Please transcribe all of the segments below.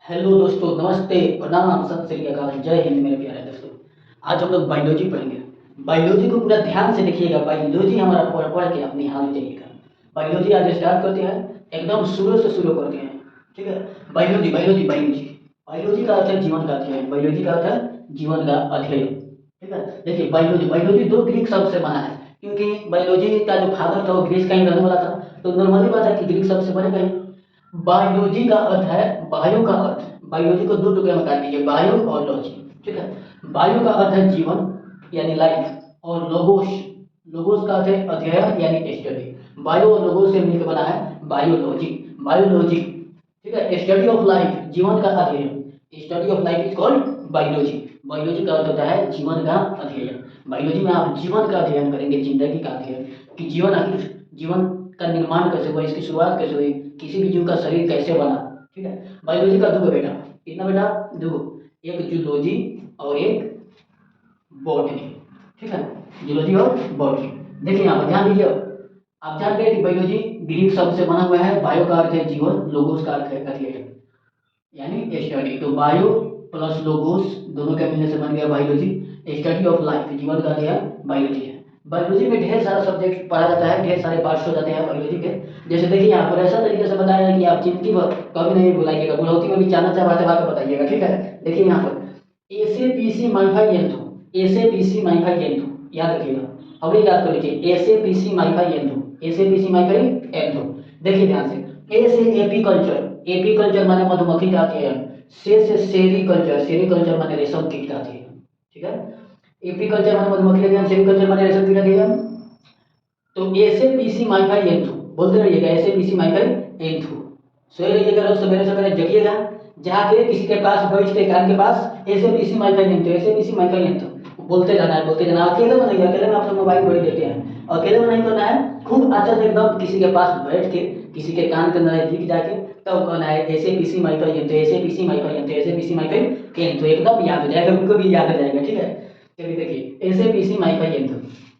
Hello दोस्तों, नमस्ते, प्रणाम, सत श्री अकाल, जय हिंद मेरे प्यारे दोस्तों। आज हम लोग बायोलॉजी पढ़ेंगे। बायोलॉजी को पूरा ध्यान से देखिएगा। बायोलॉजी हमारा पढ़ के अपनी हाल जाइएगा। बायोलॉजी आज स्टार्ट करते हैं, एकदम शुरू से शुरू करते हैं। ठीक है। बायोलॉजी बायोलॉजी बायोलॉजी बायोलॉजी का अर्थ है जीवन का अध्ययन। बायोलॉजी का अर्थ है जीवन का अध्ययन। ठीक है। देखिए, बायोलॉजी बायोलॉजी दो ग्रीक शब्द से बना है, क्योंकि बायोलॉजी का जो फादर था वो ग्रीस का ही रहने वाला था, तो नॉर्मली बात है कि ग्रीक शब्द से बनेगा ही। बायोलॉजी का अर्थ है, बायो का अर्थ, बायोलॉजी को दो टुकड़े में काट दीजिए, बायो और लॉजी। ठीक है। बायो का अर्थ है जीवन यानी लाइफ, और लोगोस, लोगोस का अर्थ है अध्ययन यानी स्टडी। बायो और लोगोस से मिलकर बना है बायोलॉजी। बायोलॉजी, ठीक है, स्टडी ऑफ लाइफ, जीवन का अध्ययन। Study of life is called biology. Biology का अर्थ होता है जीवन का अध्ययन। बायोलॉजी में आप जीवन का अध्ययन करेंगे, जिंदगी का अध्ययन, कि जीवन आखिर जीवन का निर्माण कैसे हुआ, इसकी शुरुआत कैसे हुई, किसी भी जीव का शरीर कैसे बना। ठीक है। बायोलॉजी का दो बेटा, कितना बेटा, दो, एक जूलॉजी और एक बॉटनी। ठीक है, जूलॉजी और बॉटनी। देखिए यहाँ पर ध्यान दीजिए। आप जानते हैं कि बायोलॉजी ग्रीक शब्द से बना हुआ है। बायो का अर्थ है जीवन, लोगोस का अर्थ है अध्ययन यानी स्टडी। तो बायो प्लस लोगोस दोनों के मिलने से बन गया बायोलॉजी। स्टडी ऑफ लाइफ, जीवन का अध्ययन बायोलॉजी है। बायोलॉजी में ढेर सारा सब्जेक्ट पढ़ा जाता है, ढेर सारे पार्ट्स हो जाते हैं बायोलॉजी के। जैसे देखिए यहाँ पर ऐसा तरीके से बताया है कि आप जिंदगी भर कभी नहीं भुलाइएगा, बुढ़ौती में भी चाना चबा चबा के बताइएगा। ठीक है। देखिए यहाँ पर एसेपीसी माइफाई एंथो, एसेपीसी माइफाई एंथो, याद रखिएगा। अब याद कर लीजिए, एसेपीसी माइफाई एंथो, एसेपीसी माइफाई एंथो। देखिए ध्यान से, ए से एपीकल्चर, एपीकल्चर माने मधुमक्खी का अध्ययन, से सेरीकल्चर, सेरीकल्चर माने रेशम कीट का अध्ययन। ठीक है। एपीकल्चर माने मधुमक्खी का अध्ययन, सेरीकल्चर माने रेशम कीट का अध्ययन। तो एसेपीसी माइफाई एंथो बोलते रहिएगा, एसेपीसी माइफाई एंथो। सोए रहिएगा, रोज सवेरे सवेरे जगिएगा, जाके किसी के पास बैठ के कान के पास एसेपीसी माइफाई एंथो, एसेपीसी माइफाई एंथो बोलते जाना है, बोलते जाना। अकेले में नहीं, अकेले में आप लोग मोबाइल बड़ी देते हैं, अकेले में नहीं करना है, खूब अच्छा से एकदम किसी के पास बैठ के, किसी के कान के नजदीक जाके तब कहना है एसेपीसी माइफाई एंथो, एसेपीसी माइफाई एंथो, एसेपीसी माइफाई एंथो। एकदम याद हो जाएगा, उनको भी याद हो जाएगा। ठीक है। चलिए देखिए, एसेपीसी माइफाई एंथो,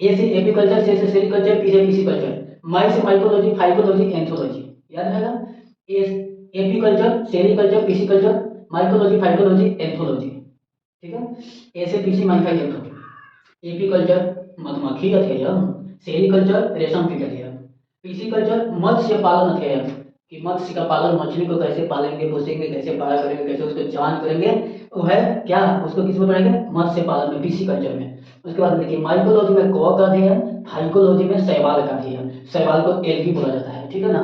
ए से एपीकल्चर, से सेरीकल्चर, पी से पिसिकल्चर, माई से माइकोलॉजी, फाइकोलॉजी, एंथोलॉजी। याद रहेगा। Apiculture, sericulture, pisciculture, mycology, phycology, anthology. ठीक है। ए से पी सी माइफाई एंथो, एपीकल्चर मधुमक्खी अध्ययन, सेरीकल्चर रेशम कीट अध्ययन, पिसिकल्चर मत्स्य पालन अध्ययन, कि मत्स्य का पालन, मछली को कैसे पालेंगे, पोसेंगे, कैसे पाला करेंगे, कैसे उसको जवान करेंगे, वो है क्या, उसको किस में पढ़ेंगे, मत्स्य पालन में, पिसिकल्चर में। उसके बाद देखिए, माइकोलॉजी में कवक का अध्ययन, फाइकोलॉजी में शैवाल का अध्ययन, शैवाल को एल्गी बोला जाता है। ठीक है ना।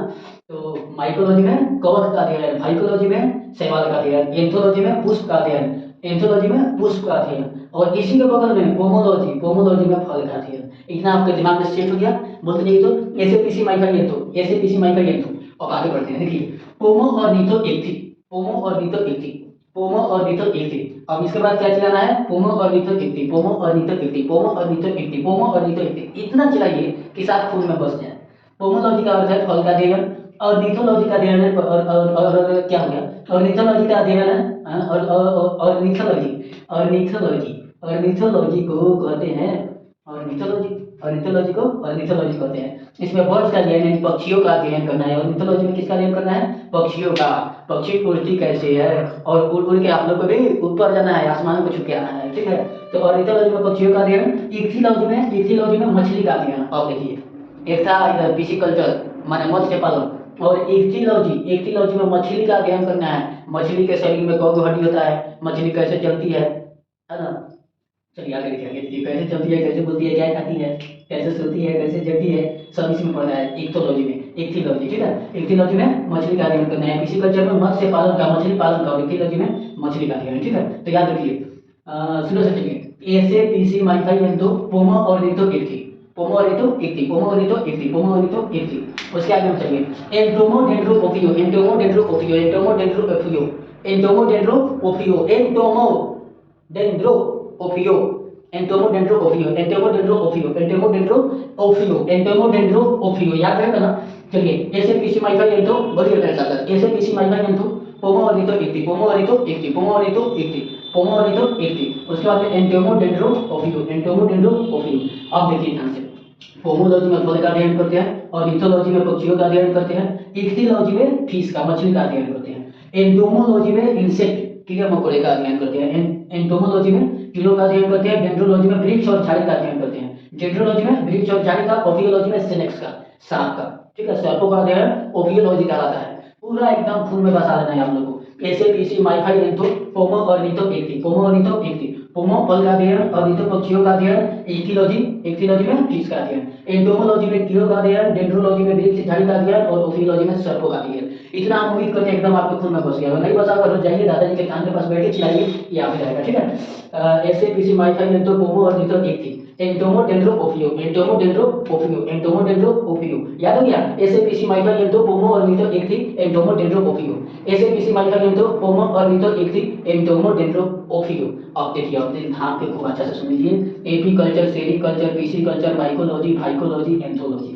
तो माइकोलॉजी में कवक का अध्ययन, फाइकोलॉजी में शैवाल का अध्ययन, एंथोलॉजी में पुष्प का अध्ययन, एंथोलॉजी में पुष्प का अध्ययन, और इसी के बगल में पोमोलॉजी, पोमोलॉजी में फल का अध्ययन। इतना आपके दिमाग में सेट हो गया। बोलते जाइए तो एसेपीसी माइफाई एंथो, एसेपीसी माइफाई एंथो। अब आगे बढ़ते हैं। देखिए, पोमो और नीथो इक्थी, पोमो और नीथो इक्थी, पोमो और नीथो इक्थी। अब इसके बाद क्या चलाना है, पोमो और नीथो इक्थी, पोमो और नीथो इक्थी, पोमो और नीथो इक्थी, पोमो और नीथो इक्थी। इतना चलाइए कि साथ फूल में बस जाए। पोमोलॉजी का अर्थ है फल का अध्ययन, और नीथोलॉजी का अध्ययन है, और क्या हो गया, और नीथोलॉजी का अध्ययन है, और नीथोलॉजी, और नीथोलॉजी को कहते हैं ऑर्निथोलॉजी, ऑर्निथोलॉजी को ऑर्निथोलॉजी कहते हैं। इसमें बर्ड्स का अध्ययन यानी पक्षियों का अध्ययन करना है, और मिथोलॉजी में किसका अध्ययन करना है, पक्षियों का। पक्षी उड़ती कैसे है, और उड़ उड़ के आप लोग को भी ऊपर जाना है, आसमान को छू के आना है। ठीक है। तो ऑर्निथोलॉजी में पक्षियों का अध्ययन। इक्थिलॉजी में मछली का अध्ययन। अब देखिए, एक था इधर पिसिकल्चर माने मत्स्य पालन, और इक्थिलॉजी में मछली का अध्ययन करना है। मछली के शरीर में कौन हड्डी होता है, मछली कैसे चलती है ना। चलिए आगे देखिए, आगे देखिए, कैसे चलती है, कैसे बोलती है, क्या खाती है, कैसे सोती है, कैसे जगती है, सब इसमें पढ़ना है इक्थोलॉजी में, इक्थिलॉजी। ठीक है। इक्थिलॉजी में मछली का अध्ययन करना है, पिसिकल्चर में मत्स्य पालन का, मछली पालन का, और इक्थिलॉजी में मछली का अध्ययन। ठीक है। तो याद रखिए, सुनो से चलिए, ए से पी सी माइफाई एंथो, पोमो और नीथो इक्थी, पोमो और नीथो इक्थी, पोमो और नीथो इक्थी, पोमो और नीथो इक्थी। उसके आगे हम चलिए, एंटोमोडेंड्रोओफियो, एंटोमोडेंड्रोओफियो, एंटोमोडेंड्रोओफियो, एंटोमोडेंड्रोओफियो, एंटोमोडेंड्रोओफियो, एंटोमोडेंड्रोओफियो, एंटोमोडेंड्रोओफियो, एंटोमोडेंड्रोओफियो, एंटोमोडेंड्रोओफियो। याद रहेगा ना। चलिए, ए से पीसी माइफाई एंथो, बोलिए मेरे साथ, ए से पीसी माइफाई एंथो, पोमो और नीथो इक्थी, पोमो और नीथो इक्थी, पोमो और नीथो इक्थी, पोमो और नीथो इक्थी। उसके बाद में एंटोमोडेंड्रोओफियो, एंटोमोडेंड्रोओफियो। अब देखिए ध्यान से, पोमोलॉजी में फल का अध्ययन करते हैं, और इथोलॉजी में पक्षियों का अध्ययन करते हैं, इक्थिलॉजी में फिश का, मछली का अध्ययन करते हैं, एंटोमोलॉजी में इंसेक्ट कीड़े मकोड़े का अध्ययन करते हैं, एंटोमोलॉजी में कीड़ों का अध्ययन करते हैं, डेंड्रोलॉजी में वृक्ष और झाड़ी का अध्ययन करते हैं, डेंड्रोलॉजी में वृक्ष और झाड़ी का, ओफियोलॉजी में सिनेक्स का, सांप का, ठीक है, सर्पों का अध्ययन ओफियोलॉजी कहलाता है। पूरा एकदम फुल में बता देना है आप लोगों को। ऐसे पीसी माइफाई एंथो पोमो और नीतो एक थी, पोमो और नीतो एक थी, पोमो फल का अध्ययन और नीतो पक्षियों का अध्ययन, इक्थिलॉजी में फिश का अध्ययन, एंटोमोलॉजी में कीड़ों का अध्ययन, डेंड्रोलॉजी में वृक्ष झाड़ी का अध्ययन और ओफियोलॉजी में सर्पों का अध्ययन। इतना हम उम्मीद करते हैं एकदम आपके खून में बस गया। नहीं बसा कर जाइए दादाजी के कान के पास बैठ के चिल्लाइए, ये आ जाएगा, ठीक है। ऐसे पीसी माइफाई एंथो पोमो और नीतो एक थी, एंटोमोडेंड्रो ओफियो, एंटोमोडेंड्रो ओफियो, एंटोमोडेंड्रो ओफियो, याद हो गया। ऐसे पीसी माइफाई एंथो पोमो और नीतो एक थी, एंटोमोडेंड्रो ओफियो, ऐसे पीसी माइफाई एंथो पोमो और नीतो एक थी, एंटोमोडेंड्रो ओफियो। अब देखिए, अब ध्यान के खूब अच्छा से सुन लीजिए। Apiculture, sericulture, pisciculture, mycology, phycology, anthology.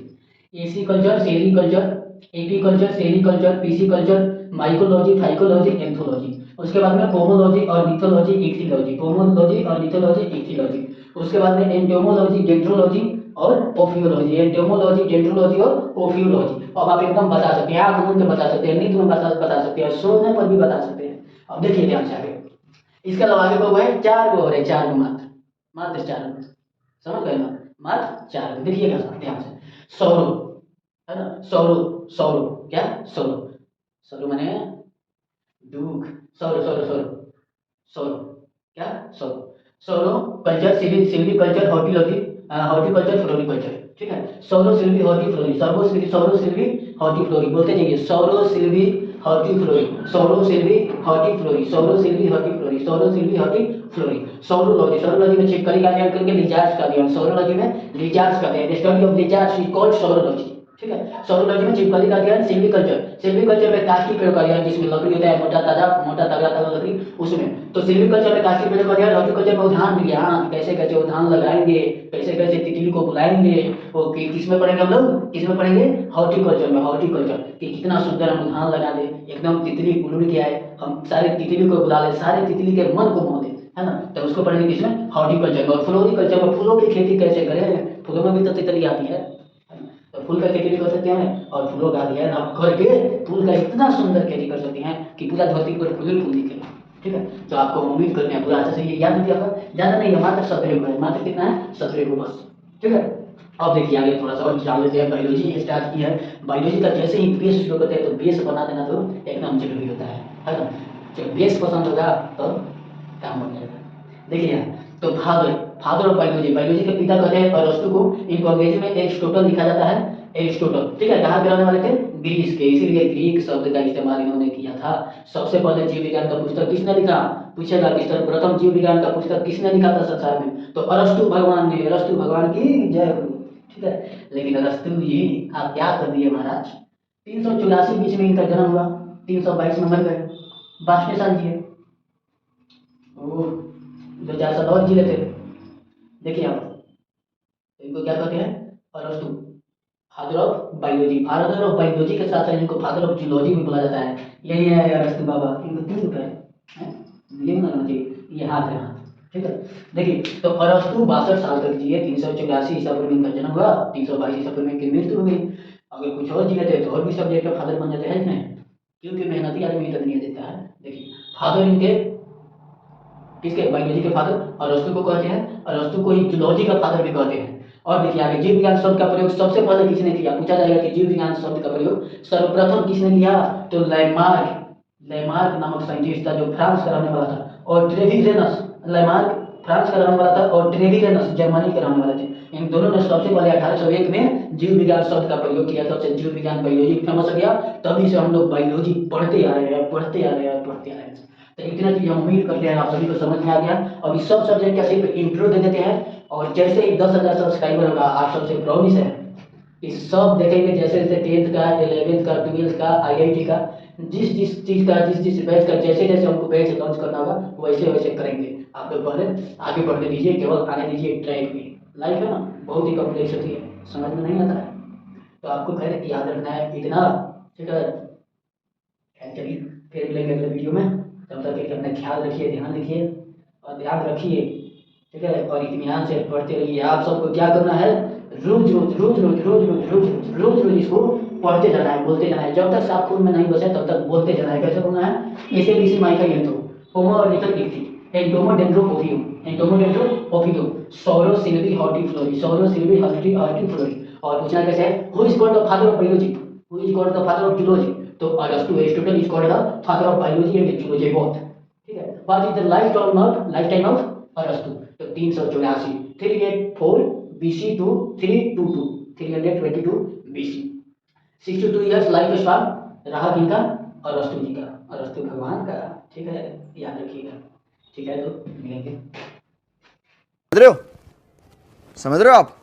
Apiculture, sericulture, apiculture, sericulture, pisciculture, mycology, phycology, anthology. उसके बाद में पोमोलॉजी और नीथोलॉजी, इक्थिलॉजी, पोमोलॉजी और नीथोलॉजी, इक्थिलॉजी। उसके बाद में एंटोमोलॉजी, डेंड्रोलॉजी और ओफियोलॉजी, एंटोमोलॉजी, डेंड्रोलॉजी और ओफियोलॉजी। अब आप एकदम बता सकते हैं, आंख मूंद के बता सकते हैं, नींद में बता सकते हैं, सोने पर भी बता सकते हैं। अब देखिए ध्यान से आगे। इसके अलावा आगे को है, चार गो हो रहे, चार गो मात्र, मात्र चार गो, समझ गए ना, मात्र चार गो। देखिएगा ध्यान से। सौरव है ना, सौरव, सौरव क्या, सौरव, सौरव माने दुख, सौरव, सौरव, सौरव, सौरव क्या, sauro, sauro culture, silviculture, hortology, horticulture, floriculture, ठीक है। Sauro, silvi, horti, flori, sauro, silvi, horti, flori, बोलते जाइए। Sauro, silvi, horti, flori, sauro, silvi, horti, flori, sauro, silvi, horti, flori, sauro, silvi, horti, flori. Saurology, saurology में छिपकली का अध्ययन करके lizards का अध्ययन, सौरोलॉजी में लिजार्ड्स का अध्ययन, study of lizards is called saurology, ठीक है। सौरोलॉजी में छिपकली का अध्ययन, सिल्वीकल्चर, सिल्वीकल्चर में काष्ठी पेड़ का अध्ययन, जिसमें लकड़ी होता है मोटा ताजा, मोटा तगड़ा तगड़ा लकड़ी, उसमें तो सिल्वीकल्चर में काष्ठी पेड़ का अध्ययन। हॉर्टिकल्चर में उद्यान विज्ञान, कैसे कैसे उद्यान लगाएंगे, कैसे कैसे तितली को बुलाएंगे, वो किसमें पढ़ेंगे हम लोग, किसमें पढ़ेंगे, हॉर्टिकल्चर में, हॉर्टिकल्चर कि कितना सुंदर हम उद्यान लगा दे, एकदम तितली उड़ के आए, हम सारे तितली को बुला ले, सारे तितली के मन को मोह दे, है ना, तो उसको पढ़ेंगे किसमें, हॉर्टिकल्चर में। और फ्लोरिकल्चर में फूलों की खेती कैसे करें, फूलों में भी तो तितली आती है, तो फूल का खेती भी कर सकते हैं और फूलों का अध्ययन आप करके फूल का इतना सुंदर खेती कर सकते हैं कि पूरा धरती पर फूल ही फूल दिखे, ठीक है। तो आपको उम्मीद करते हैं पूरा अच्छा से ये याद किया था, ज़्यादा नहीं है, मात्र 17 को है, मात्र कितना है, 17 को बस, ठीक है। अब देखिए आगे थोड़ा सा और जान लेते हैं। बायोलॉजी स्टार्ट की है, बायोलॉजी का जैसे ही बेस शुरू करते हैं तो बेस बना देना तो एकदम जरूरी होता है ना। जब बेस पसंद होगा तो काम बन जाएगा। देखिए यहाँ तो फादर ऑफ बायोलॉजी, बायोलॉजी के पिता कहते हैं अरस्तु को, इनको अंग्रेजी में एरिस्टोटल लिखा जाता है, एरिस्टोटल, ठीक है। कहाँ के रहने वाले थे, ग्रीस के, इसीलिए ग्रीक शब्द का इस्तेमाल इन्होंने किया था। सबसे पहले जीव विज्ञान का पुस्तक किसने लिखा, पूछेगा किस तरह, प्रथम जीव विज्ञान का पुस्तक किसने लिखा था संसार में, तो अरस्तु भगवान ने, अरस्तु भगवान की जय हो, ठीक है। लेकिन अरस्तु जी आप क्या कर दिए महाराज, 384 बीच में इनका जन्म हुआ, 322 में मर गए, 62 साल जिए, ओह 2-4 साल और जी लेते। देखिए आप इनको क्या कहते हैं, अरस्तु, father of biology, father of biology के साथ साथ इनको फादर ऑफ जूलॉजी भी बोला जाता है। यही है अरस्तु बाबा, इनको 3 रुपए हैं, ये ना चाहिए, ये हाथ है हाथ, ठीक है। देखिए तो अरस्तु 62 साल तक जिए, 384 ईसा पूर्व में इनका जन्म हुआ, 322 ईसा पूर्व में इनकी मृत्यु हो गई। अगर कुछ और जी लेते तो और भी सब्जेक्ट का फादर बन जाते हैं, नहीं, क्योंकि मेहनती आदमी तक नहीं देता है। देखिए फादर इनके किसके, बायोलॉजी के फादर अरस्तु को कहते हैं, अरस्तु को ही जूलॉजी का फादर भी कहते हैं। और देखिए आगे जीव विज्ञान शब्द का प्रयोग सबसे पहले किसने किया, पूछा जाएगा कि जीव विज्ञान शब्द का प्रयोग सर्वप्रथम किसने किया, तो लैमार्क, लैमार्क नामक साइंटिस्ट था जो फ्रांस का रहने वाला था, और ट्रेविरेनस, लैमार्क फ्रांस का रहने वाला था और ट्रेविरेनस जर्मनी के रहने वाले थे। इन दोनों ने सबसे पहले 1801 में जीव विज्ञान शब्द का प्रयोग किया, तब से जीव विज्ञान बायोलॉजी फेमस हो गया, तभी से हम लोग बायोलॉजी पढ़ते आ रहे हैं, पढ़ते आ रहे हैं, पढ़ते आ रहे हैं। तो इतना चीज हम उम्मीद करते हैं आप सभी को समझ में आ गया। अभी सब सब्जेक्ट का सिर्फ इंट्रो दे देते हैं, और जैसे ही 10,000 सब्सक्राइबर होगा, आप सबसे प्रॉमिस है कि सब देखेंगे, जैसे जैसे 10th का, 11th का, 12th का, IIT का, जिस जिस चीज़ का, जिस जिस बैच का जैसे जैसे हमको बैच लॉन्च करना होगा वैसे वैसे करेंगे। आप लोग पहले आगे बढ़ने दीजिए, केवल आने दीजिए ट्रैक में। लाइफ है ना, बहुत ही कॉम्प्लेक्स होती है, समझ में नहीं आता है, तो आपको खैर याद रखना है इतना, ठीक है। चलिए फिर मिलेंगे अगले वीडियो में, तब तक के लिए अपना ख्याल रखिए, ध्यान रखिए और ध्यान रखिए, ठीक है। और इत्मीनान से पढ़ते रहिए। आप सबको क्या करना है, रोज रोज रोज रोज रोज रोज रोज रोज रोज रोज इसको पढ़ते जाना है, बोलते जाना है। जब तक सांप खून में नहीं बसे तब तक बोलते जाना है। कैसे बोलना है? एसेलिसी माइका यंत्रो होमो और लिखल इक्थी एंडोमोडेंड्रोपोफियम एंडोमोडेंड्रोपोफियम sauro silvi hortiflori sauro silvi hortiflori. और पूछना कैसे है? Who is called the father of biology? Who is called the father of zoology? तो Aristotle is called the father of biology and zoology both. ठीक है। What is the life time of Aristo? तो 384 384 BC to 322 322 BC। 62 years life span रहा किनका? अरस्तु जी का, अरस्तु भगवान का। ठीक है, याद रखिएगा। ठीक है, तो मिलेंगे। समझ रहे हो आप?